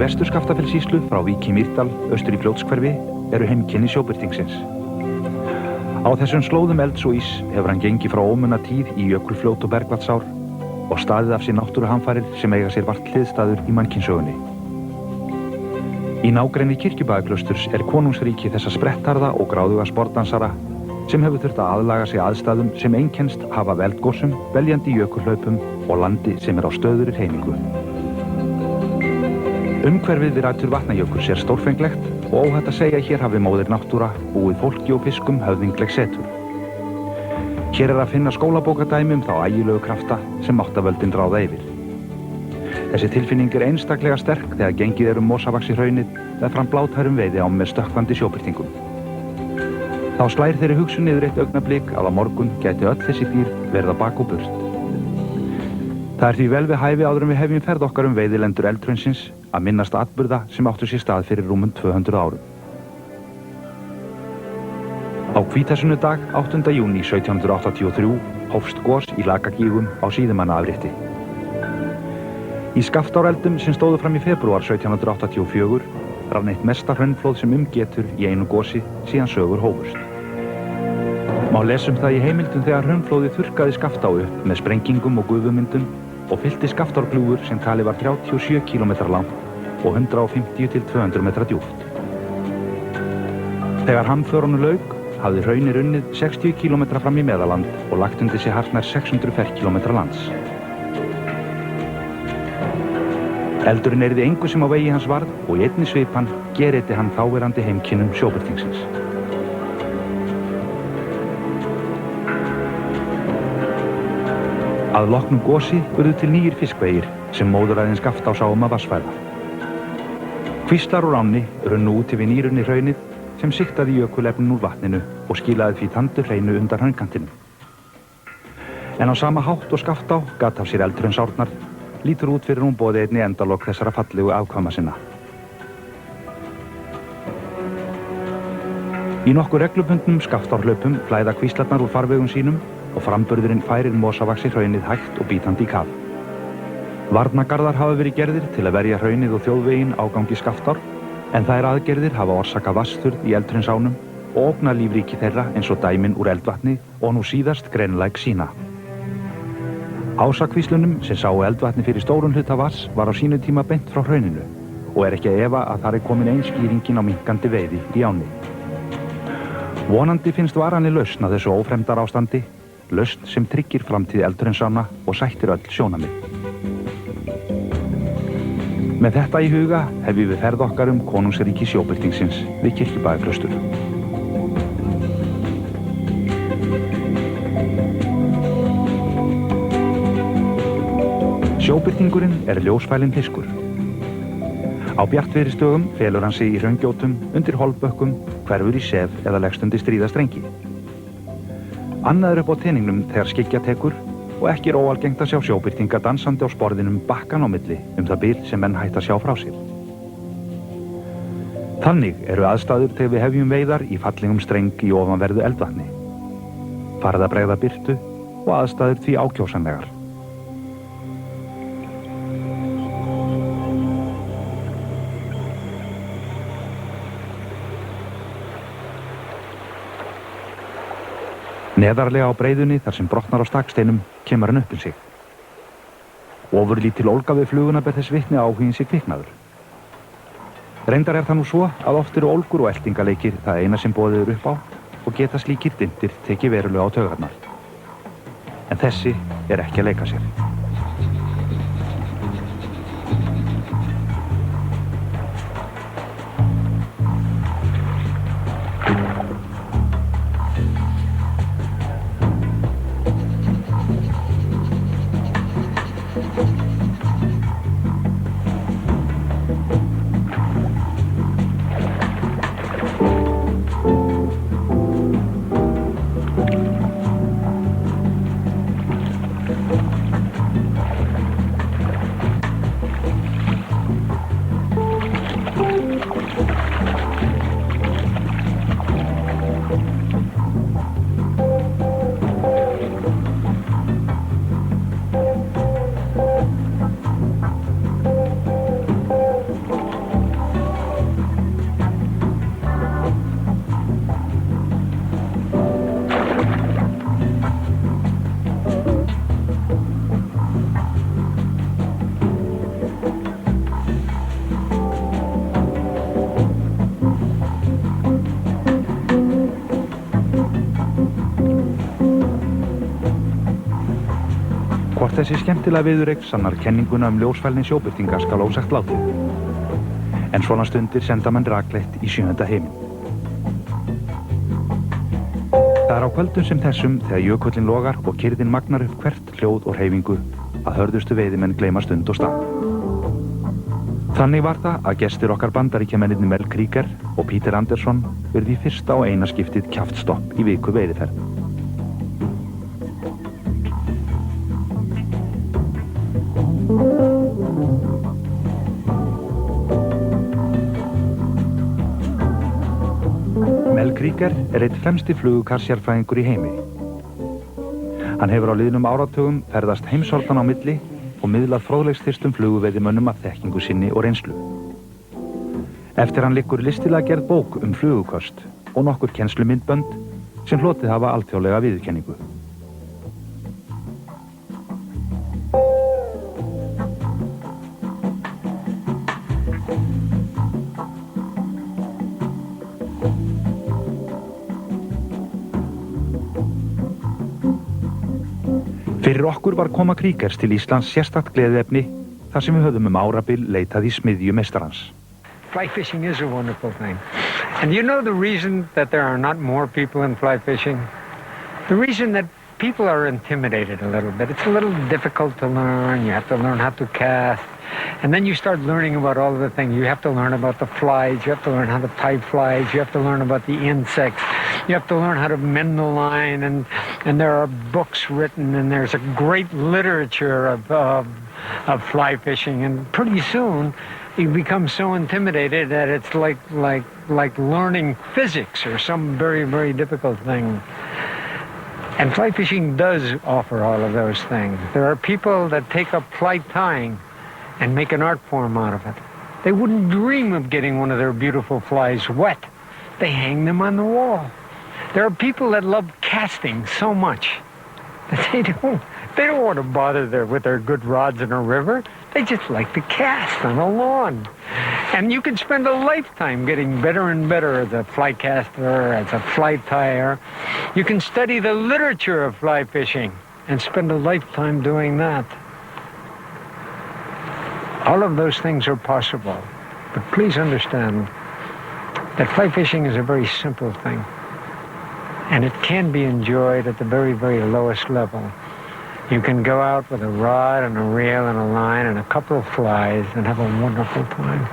Vestur-Skaftafellssýslu frá Vík í Mýrdal, austur í Fljótshverfi, eru heimkynni sjóbirtingsins. Á þessum slóðum elds og ís hefur hann gengið frá ómunna tíð í Jökulfljót og Bergvatnsár og staðið af sér náttúruhamfarir sem eiga sér vart hliðstæður í mannkynsögunni. Í nágrenni Kirkjubæjarklausturs er konungsríki þessa sprettharða og gráðuga sportdansara sem hefur þurft að aðlaga sig aðstæðum sem einkennst hafa af eldgosum, beljandi jökulhlaupum og landi sem er á stöðugri hreyfingu. Umhverfið við rætur Vatnajökuls er stórfenglegt og óhætt að segja hér hafi móðir náttúra búið fólki og fiskum höfðingleg setur. Hér er að finna skólabókadæmi þá ægilegu krafta sem máttavöldin ráða yfir. Þessi tilfinning er einstaklega sterk þegar gengið mosavaxi hraunið eða fram blátærum veiðiám með stökkvandi sjóbirtingum. Þá slær þeirri hugsun niður eitt augnablik að á morgun gæti öll þessi dýr verið á bak og burt. Það er því vel við hæfi áður en við hefjum ferð okkar veiðilendur eldhraunsins að minnast atburða sem áttu sér stað fyrir rúmum 200 árum. Á hvítasunnudag 8. júní 1783 hófst gos í Lakagígum á Síðumannaafrétti. Í Skaftáreldum sem stóðu fram í febrúar 1784 rann eitt mesta hraunflóð sem getur í einu gosi síðan sögur hófust. Má lesa það í heimildum þegar hraunflóðið þurrkaði Skaftá upp með sprengingum og gufumyndun og fyllti Skaftárgljúfur sem talið var 37 km langt og 150 til 200 metra djúpt. Þegar hamförunum lauk hafði hraunið runnið 60 km fram í Meðaland og lagt undir sig hartnær 600 ferkílómetra lands. Eldurinn yrði engu sem á vegi hans varð og í einni svipan geriti hann þáverandi heimkynnum sjóbirtingsins. Að loknum gosi urðu til nýjir fiskvegir sem móðuræðin Skaftá sá að vatnsfæða. Kvíslar úr ánni runnu út yfir nýrunni hraunið sem sigtaði jökulefnin úr vatninu og skilaði því tandu hreinu undan hraunkantinum. En á sama hátt og Skaftá gat af sér eldhraunsárnar lítur út fyrir hún boði einni endalok þessara fallegu afkvæma sinna. Í nokkuð reglubundnum Skaftárhlaupum flæða kvíslarnar úr farvegum sínum og framburðurinn færir mosavaxi hraunið hægt og bítandi í kaf. Varnargarðar hafa verið gerðir til að verja hraunið og þjóðveginn ágangi Skaftár, en þær aðgerðir hafa orsakað vatnsþurrð í eldhraunsánum og ógna lífríki þeirra eins og dæmin úr eldvatni og nú síðast greinilæg sína. Ásakvíslunum sem sáu eldvatni fyrir stórun hluta vatns var á sínu tíma beint frá hrauninu og er ekki að efa að þar er komin ein skýringin á minnkandi veiði í ánni. Vonandi finnst varanleg lausn að þessu ófremdarástandi, lausn sem tryggir framtíð eldhraunsána og sættir öll sjónarmið. Með þetta í huga hefjum við ferð okkar konungsríki sjóbirtingsins við Kirkjubæjarklaustur. Sjóbirtingurinn er ljósfælinn fiskur. Á bjartviðrisdögum felur hann sig í hraungjótum, undir holbökkum, hverfur í sef eða leggst undir stríða strengi. Annað er upp á teningnum þegar skyggja tekur og ekki er óalgengt að sjá sjóbirtinga dansandi á sporðinum bakkan á milli það bil sem menn hætta að sjá frá sér. Þannig eru aðstæður þegar við hefjum veiðar í fallegum streng í ofanverðu eldvatni. Farið að bregða birtu og aðstæður því ákjósanlegar. Neðarlega á breiðunni þar sem brotnar á staksteinum kemur hann upp sig. Ofurlítil ólga við fluguna ber þess vitni að áhuginn sé kviknaður. Reyndar er það nú svo að oft eru ólgur og eltingaleikir það eina sem boðið er upp á og geta slíkir dyntir tekið verulega á taugarnar. En þessi er ekki að leika sér. Þessi skemmtilega viðureign sannar kenninguna ljósfælni sjóbirtinga skal ósagt látið. En svona stundir senda menn rakleitt í 7. heiminn. Það á kvöldum sem þessum þegar jökullinn logar og kyrrðin magnar upp hvert hljóð og hreyfingu að hörðustu veiðimenn gleyma stund og stað. Þannig var það að gestir okkar bandaríkjamennirnir Mel Krieger og Peter Anderson verði í fyrsta og eina skiptið kjaftstopp í viku veiðiferð. Mel Krieger einn fremsti flugukarsérfræðingur í heimi. Hann hefur á liðnum áratugum ferðast heimshornan á milli og miðlað fróðleiksþyrstum fluguveiðimönnum af þekkingu sinni og reynslu. Eftir hann liggur listilega gerð bók fluguköst og nokkur kennslumyndbönd sem hlotið hafa alþjóðlega viðurkenningu. Fyrir okkur var koma Kriegers til Íslands sérstakt gleðiefni þar sem við höfðum árabil leitað í smiðju meistarans. Fly fishing is a wonderful thing. And you know the reason that there are not more people in fly fishing? The reason that people are intimidated a little bit. It's a little difficult to learn. You have to learn how to cast. And then you start learning about all of the things. You have to learn about the flies. You have to learn how to tie flies. You have to learn about the insects. You have to learn how to mend the line. And there are books written, and there's a great literature of fly fishing. And pretty soon, you become so intimidated that it's like learning physics or some very, very difficult thing. And fly fishing does offer all of those things. There are people that take up fly tying and make an art form out of it. They wouldn't dream of getting one of their beautiful flies wet. They hang them on the wall. There are people that love casting so much that they don't want to bother with their good rods in a river. They just like to cast on a lawn. And you can spend a lifetime getting better and better as a fly caster, as a fly tyer. You can study the literature of fly fishing and spend a lifetime doing that. All of those things are possible. But please understand that fly fishing is a very simple thing. And it can be enjoyed at the very, very lowest level. You can go out with a rod and a reel and a line and a couple of flies and have a wonderful time.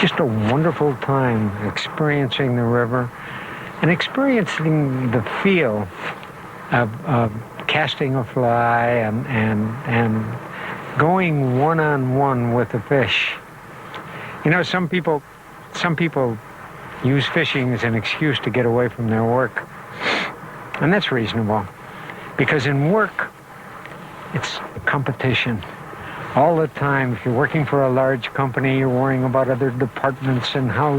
Just a wonderful time experiencing the river and experiencing the feel of casting a fly and going one-on-one with the fish. You know, some people use fishing as an excuse to get away from their work. And that's reasonable, because in work, it's a competition. All the time, if you're working for a large company, you're worrying about other departments and how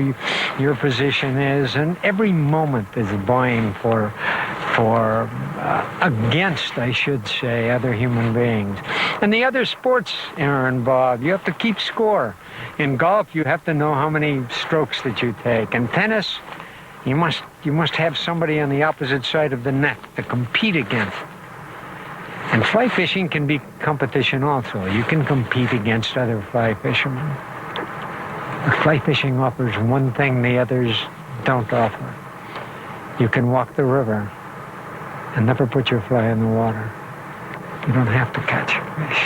your position is, and every moment is vying against, I should say, other human beings. And the other sports are involved. You have to keep score. In golf, you have to know how many strokes that you take. In tennis, you must have somebody on the opposite side of the net to compete against. And fly fishing can be competition also. You can compete against other fly fishermen. But fly fishing offers one thing the others don't offer. You can walk the river and never put your fly in the water. You don't have to catch fish.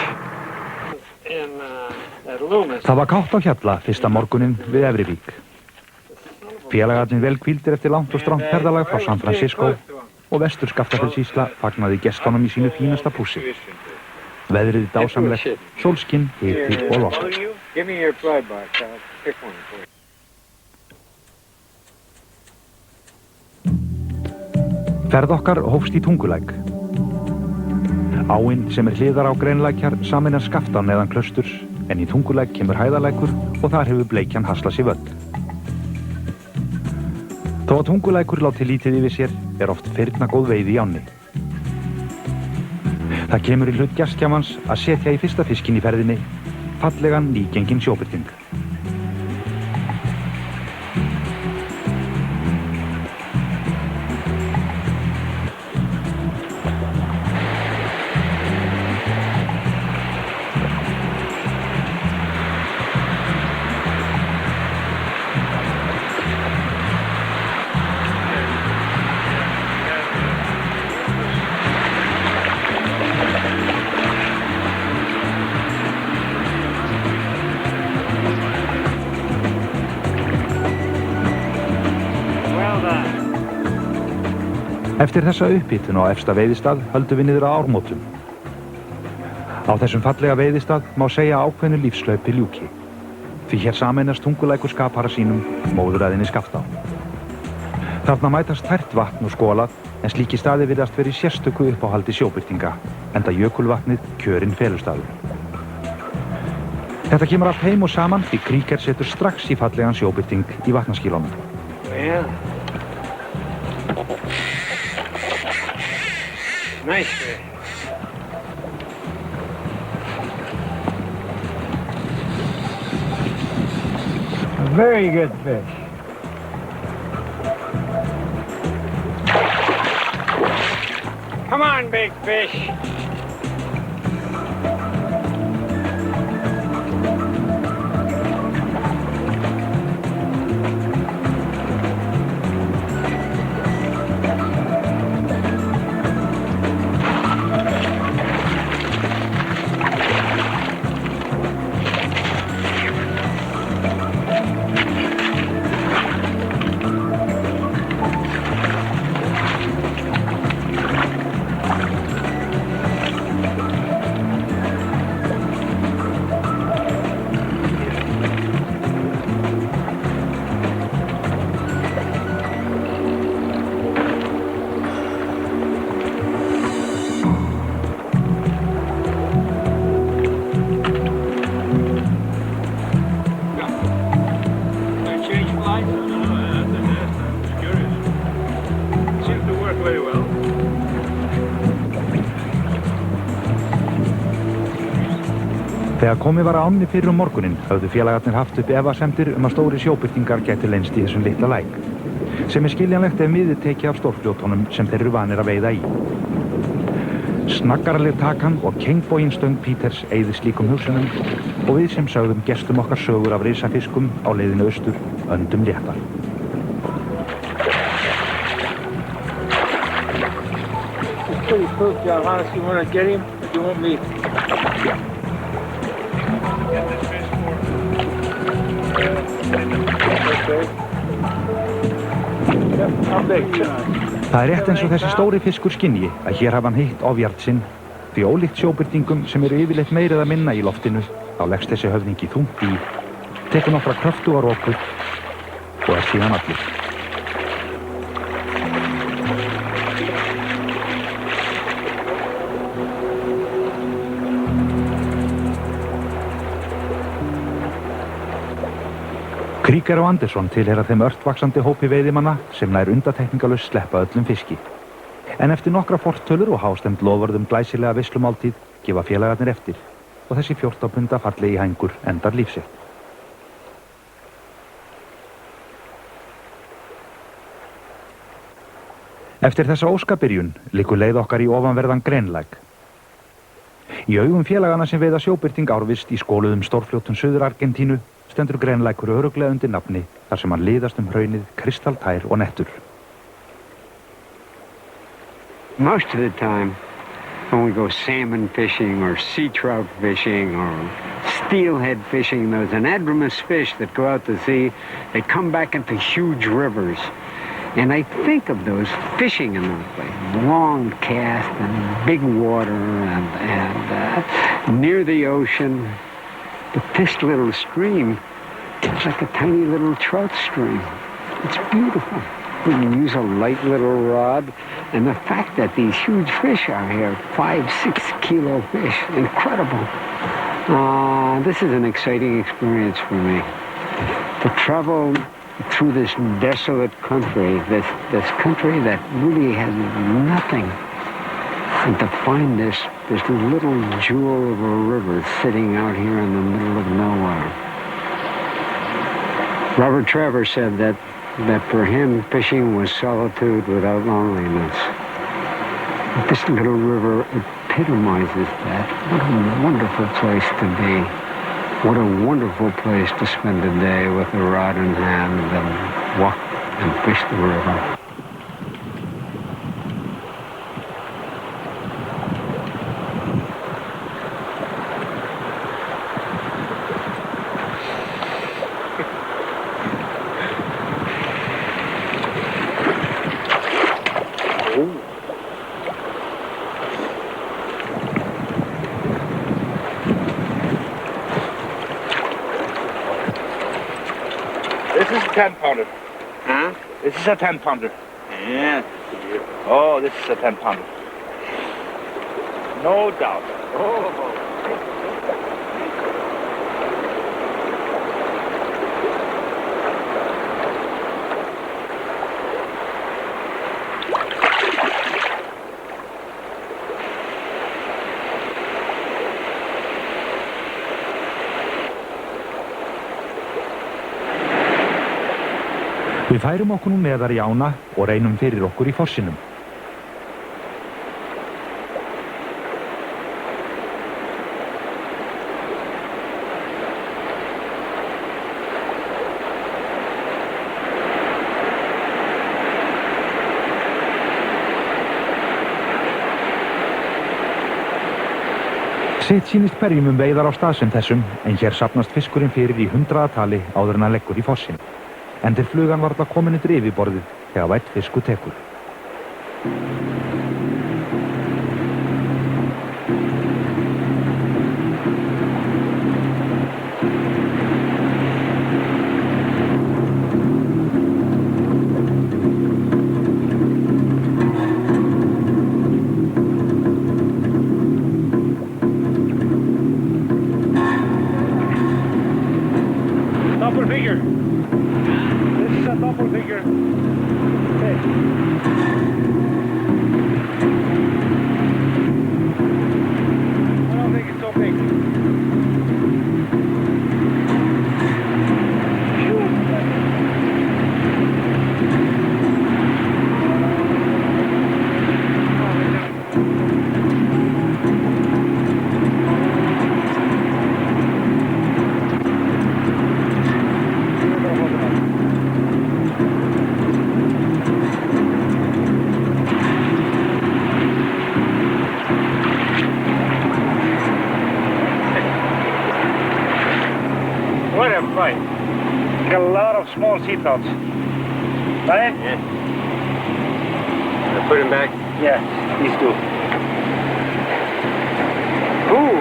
Það var kátt á Hjalla fyrsta morguninn við Efrivík. Félagarnir vel hvíldir eftir langt og strangt ferðalag frá San Francisco og vestur Skaftafellssýsla fagnaði gestunum í sínu fínasta pússi. Veðrið dásamlegt, sólskinn, hiti og loft. Ferð okkar hófst í Tungulæk. Áin sem hliðar á Greinlækjar sameinar Skaftá neðan Klausturs, en í Tungulæk kemur Hæðalækur og þar hefur bleikjan haslað sér völl. Þó að Tungulækur láti lítið yfir sér oft firnagóð veiði í ánni. Það kemur í hlut gestgjafans að setja í fyrsta fiskinn í ferðinni, fallegan nýgenginn sjóbirting. Eftir þessa upphitun á efsta veiðistað höldum við niður á Ármótum. Á þessum fallega veiðistað má segja ákveðnu lífslaupi ljúki. Því hér sameinast Tungulækur skapara sínum, móðuræðinni Skaftá. Þarna mætast tært vatn og skolað, en slíki staði virðast verið í sérstöku uppáhaldi sjóbirtinga, enda jökulvatnið kjörinn felustaður. Þetta kemur allt heim og saman því Krieger setur strax í fallegan sjóbirting í vatnaskílunum. Yeah. Nice fish. A very good fish. Come on, big fish. Þegar komið var að ánni fyrir morguninn höfðu félagarnir haft upp efasemdir að stóri sjóbirtingar gætu leynst í þessum litla læk, sem skiljanlegt ef miðið tekið af stórfljótunum sem þeir eru vanir að veiða í. Snaggaraleg takan og kengboginn Peters eyði slíkum hugsunum og við sem sögðum gestum okkar sögur af risafiskum á leiðinu austur öndum léttar. It's pretty cooked, John. Honestly, you want to get him, or do you want me? Það er rétt eins og þessi stóri fiskur skynji að hér hafa hann hitt ofjart sinn, því ólíkt sjóbirtingum sem eru yfirleitt meira eða minna í loftinu, þá leggst þessi höfðingi þungt í, tekur nokkra kröftuga rokur og er síðan allur. Krieger og Andersson tilheyra þeim örtvaxandi hópi veiðimanna sem nær undantekningarlaust sleppa öllum fiski. En eftir nokkra fortölur og hástemmd loforð glæsilega veislumáltíð gefa félagarnir eftir og þessi 14 punda fallegi hængur endar lífsitt. Eftir þessa óskabyrjun liggur leið okkar í ofanverðan Grenlæk. Í augum félaganna sem veiða sjóbirting árvist í skóluðum stórfljótum Suður-Argentínu stendur Grenlækur örugglega undir nafni þar sem hann liðast hraunið kristaltær og nettur. Most of the time, when we go salmon fishing or sea trout fishing or steelhead fishing, those anadromous fish that go out to sea, they come back into huge rivers. And I think of those fishing in those places, long cast and big water and near the ocean. But this little stream, it's like a tiny little trout stream. It's beautiful. We can use a light little rod, and the fact that these huge fish are here, 5-6 kilo fish, incredible. This is an exciting experience for me. To travel through this desolate country, this country that really has nothing, and to find this little jewel of a river sitting out here in the middle of nowhere. Robert Travers said that for him fishing was solitude without loneliness. This little river epitomizes that. What a wonderful place to be. What a wonderful place to spend a day with a rod in hand and walk and fish the river. This is a 10-pounder. Huh? This is a 10-pounder. Yeah. Oh, this is a 10-pounder. No doubt. Oh. Við færum okkur nú neðar í ána og reynum fyrir okkur í fossinum. Sitt sýnist hverjum veiðar á stað sem þessum, en hér safnast fiskurinn fyrir í hundraðatali áður en hann leggur í fossin. En til flugan var það komin undir yfirborðið þegar vænn fiskur tekur. Double figure. This is a double figure. Fish. I don't think it's so big. What a fight. Got a lot of small seatbelts. Right? Yeah. Put him back. Yeah, these two. Ooh.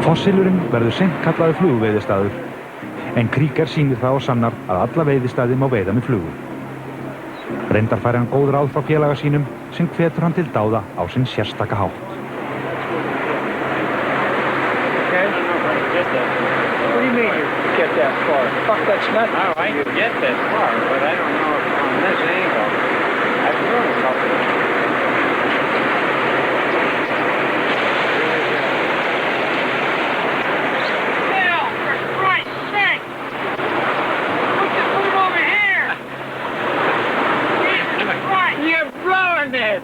Fossilurinn verður seint kallaður flugveiðistaður, en Krieger sýnir það og sannar að alla veiðistaði má veiða með flugu. Reyndar fær hann góð ráð frá félaga sínum sem hvetur hann til dáða á sinn sérstaka hátt. Okay. I don't know if I can get that. What do you mean you get that far? Fuck, that's nothing. Oh, I can get that far, but I don't know if on this angle. I've thrown a couple. Hell, for Christ's sake! We just put him over here! Jesus Christ! You're blowing it!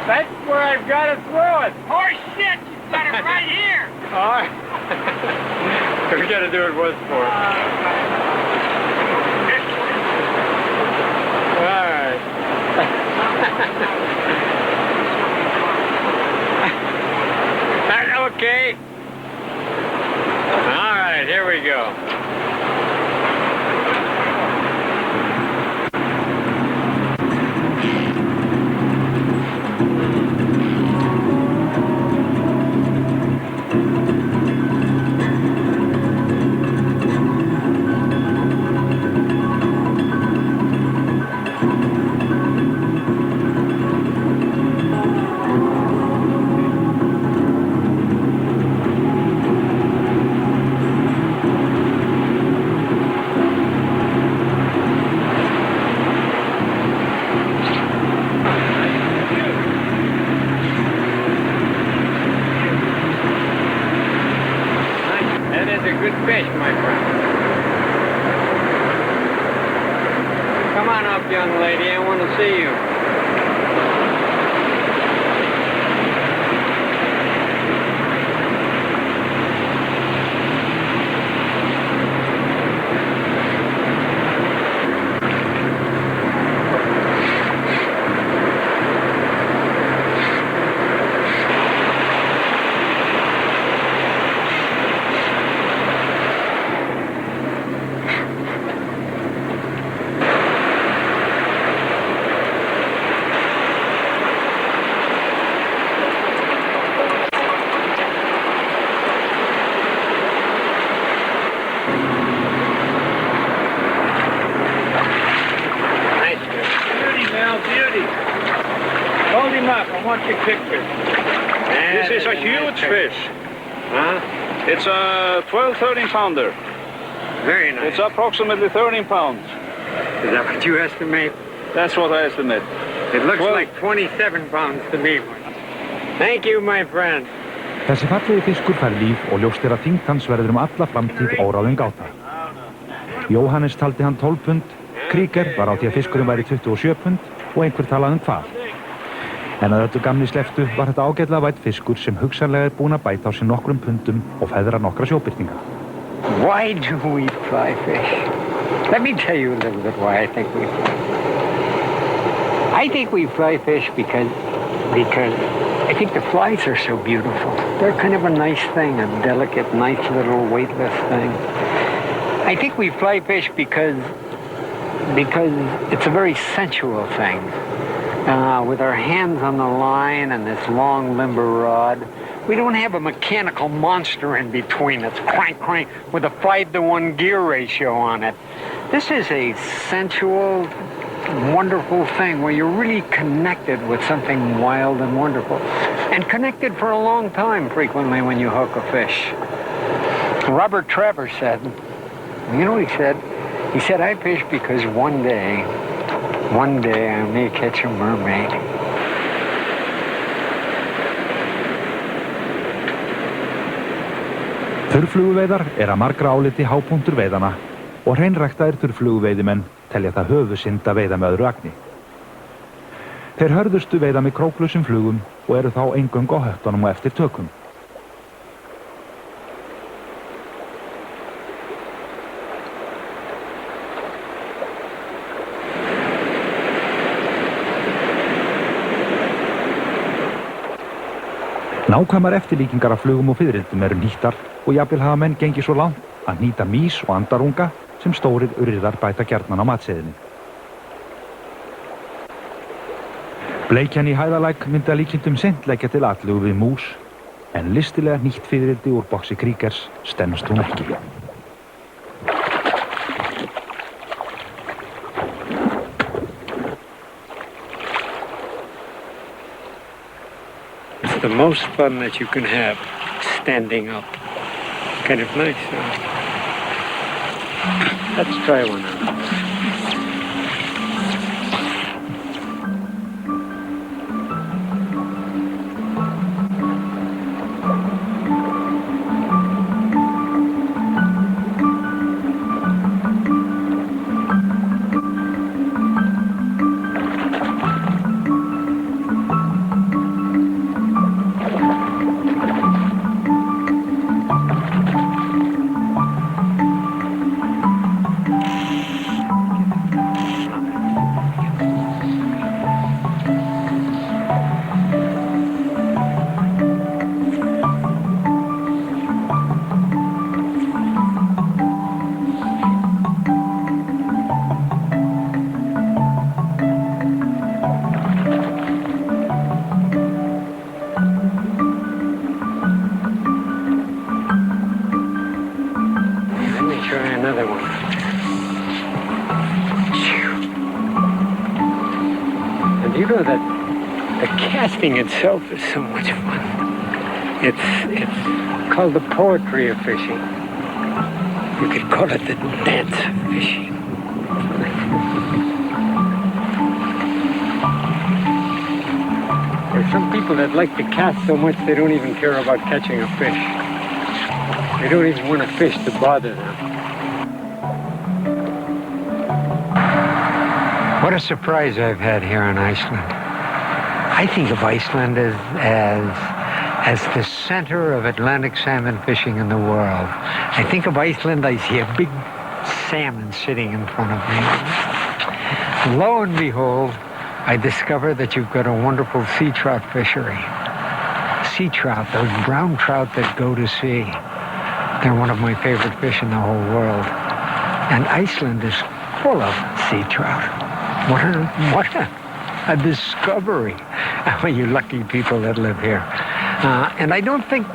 That's where I've got to throw it. Horse shit! You got it right here! All right. We got to do it once more. All right. Okay. All right, here we go. That is a good fish, my friend. Come on up, young lady. I want to see you. you pick this? This is a huge fish. Huh? It's a 12, 13 pounder. Very nice. It's approximately 13 pounds. Is that what you estimate? That's what I estimate. It looks Well- like 27 pounds to me. Thank you, my friend. Þessi fallegi fiskur fær líf og ljóst að þyngd hans verður alla framtíð óráðin gáta. Jóhannes taldi hann 12 pund, Krieger var á því að fiskurinn væri 27 pund og einhver talaði hval. En að öllu gamni sleftu var þetta ágætlega vætt fiskur sem hugsanlega búinn að bæta á sig nokkrum pundum og feðra nokkra sjóbirtinga. Why do we fly fish? Let me tell you a little bit why I think we fly. I think we fly fish because I think the flies are so beautiful. They're kind of a nice thing, a delicate, nice little weightless thing. I think we fly fish because it's a very sensual thing. With our hands on the line and this long limber rod, we don't have a mechanical monster in between us, crank, crank, with a 5-to-1 gear ratio on it. This is a sensual, wonderful thing where you're really connected with something wild and wonderful. And connected for a long time, frequently, when you hook a fish. Robert Travers said, you know what he said? He said, I fish because one day I may catch a mermaid. Þurrfluguveiðar að margra áliti hápunktur veiðana og hreinræktaðir þurrfluguveiðimenn telja það höfuðsynd að veiða með öðru agni. Þeir hörðustu veiða með króklausum flugum og eru þá eingöngu á höttunum og eftir tökum. Nákvæmar eftirlíkingar af flugum og fiðrildum eru nýttar og jafnvel hafa menn gengið svo langt að nýta mýs og andarunga sem stórir urriðar bæta gjarnan á matseðinni. Bleikjan í Hæðalæk myndi að líkindum seint leggja til atlögu við mús, en listilega nýtt fiðrildi úr boxi Kriegers stenst hún ekki. It's the most fun that you can have, standing up. Kind of nice, Let's try one out. You know that the casting itself is so much fun. It's called the poetry of fishing. You could call it the dance of fishing. There's some people that like to cast so much they don't even care about catching a fish. They don't even want a fish to bother them. What a surprise I've had here in Iceland. I think of Iceland as the center of Atlantic salmon fishing in the world. I think of Iceland, I see a big salmon sitting in front of me. Lo and behold, I discover that you've got a wonderful sea trout fishery. Sea trout, those brown trout that go to sea. They're one of my favorite fish in the whole world. And Iceland is full of sea trout. What a discovery! You lucky people that live here. And I don't think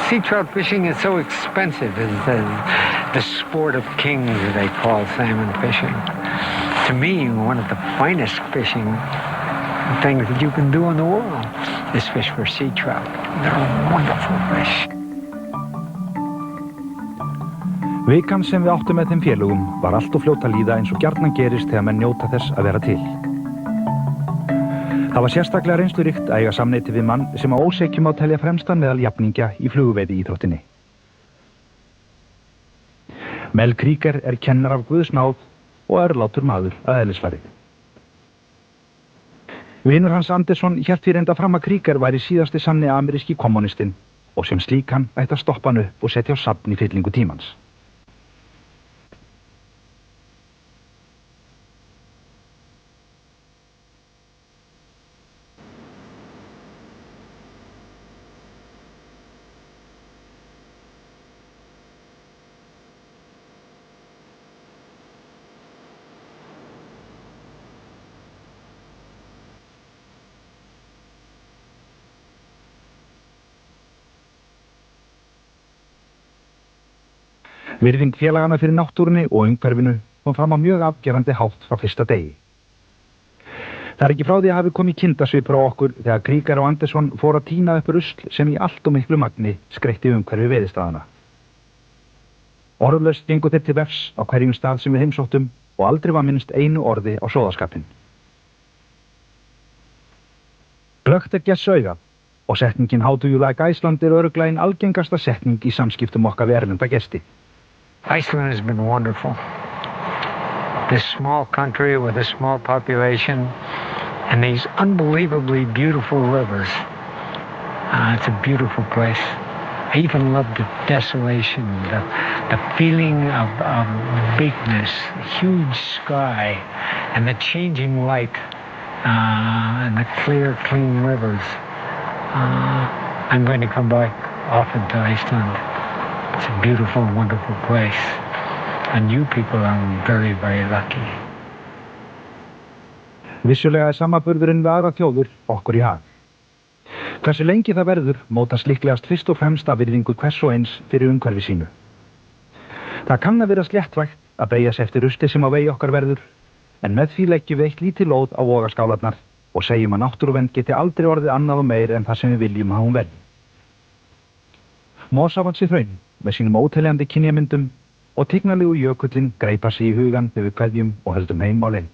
sea trout fishing is so expensive as the sport of kings they call salmon fishing. To me, one of the finest fishing things that you can do in the world is fish for sea trout. They're wonderful fish. Vikan sem við áttum með þeim félögum var allt of fljótt að líða eins og gjarnan gerist þegar menn njóta þess að vera til. Það var sérstaklega reynsluríkt að eiga samneyti við mann sem á ósekjum á telja fremstan meðal jafningja í flugveiði íþróttinni. Mel Krieger kennar af Guðs náð og örlátur maður að eðlisfari. Vinur hans Andersson hélt því reynda fram að Krieger væri síðasti sanni ameríski kommunistinn og sem slíkan ætti að stoppa hann upp og setja á safn í fyllingu tímans. Virðing félagana fyrir náttúrunni og umhverfinu kom fram á mjög afgerandi hátt frá fyrsta degi. Það er ekki frá því að hafi komið kindasvipur á okkur þegar Krieger og Andersson fóru að tína upp rusl sem í allt og miklu magni skreytti umhverfi veiðistaðana. Orðlaust gengu þeir til vefs á hverjum stað sem við heimsóttum og aldrei var minnst einu orði á sóðaskapinn. Glöggt gess augað og setningin How do you like Iceland örugglega ein algengasta setning í samskiptum okkar við erlenda gesti. Iceland has been wonderful. This small country with a small population and these unbelievably beautiful rivers. It's a beautiful place. I even love the desolation, the feeling of bigness, the huge sky, and the changing light, and the clear, clean rivers. I'm going to come back often to Iceland. It's a beautiful, wonderful place. And you people are very, very lucky. Vissulega samanburðurinn við aðrar þjóðir okkur í hag. Hversu lengi það verður mótast líklegast fyrst og fremst af virðingu hvers og eins fyrir umhverfi sínu. Það kann að vera sléttvægt að beygja sig eftir rusli sem á vegi okkar verður, en með því leggjum við eitt lítið lóð á vogarskálarnar og segjum að náttúruvernd geti aldrei orðið annað og meir en það sem við viljum að hún verði. Mosavatnsi hraun með sínum óteljandi kynjamyndum og tignarlegu jökullinn greipa sig í hugan þegar við kveðjum og höldum heim á leið.